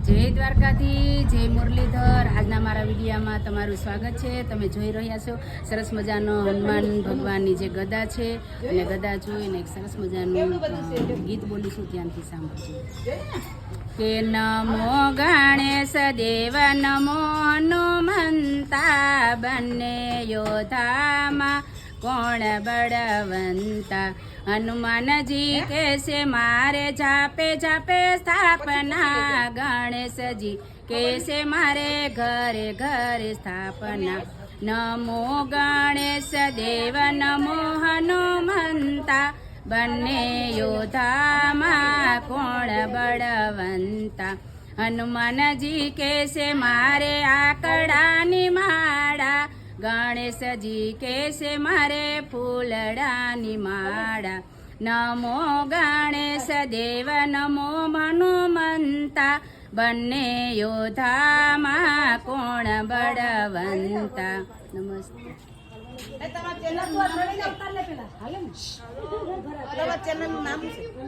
જય દ્વારકાથી, જય મુરલીધર। આજના મારા વિડીયામાં તમારું સ્વાગત છે। તમે જોઈ રહ્યા છો સરસ મજાનો હનુમાન ભગવાનની જે ગદા છે અને ગદા જોઈને એક સરસ મજાનું ગીત બોલીશું, ધ્યાનથી સાંભળજો। કે નમો ગણેશ દેવ નમો હનુમંતા, બંને યોધામાં કોણ બળવંતા। હનુમાનજી કહેશે મારે જાપે જાપે સ્થાપના, ગણેશજી કહેશે મારે ઘરે ઘરે સ્થાપના। નમો ગણેશ દેવ નમો હનુમંતા, બંને યોધામાં કોણ બળવંતા। હનુમાનજી કહેશે મારે આકડાની માળા, ગણેશજી કહેશે મારે ફૂલડાની માળા। નમો ગણેશ દેવ નમો હનુમંતા, બંને યોધામાં કોણ બળવંતા। નમસ્તે। ચેનલ નામ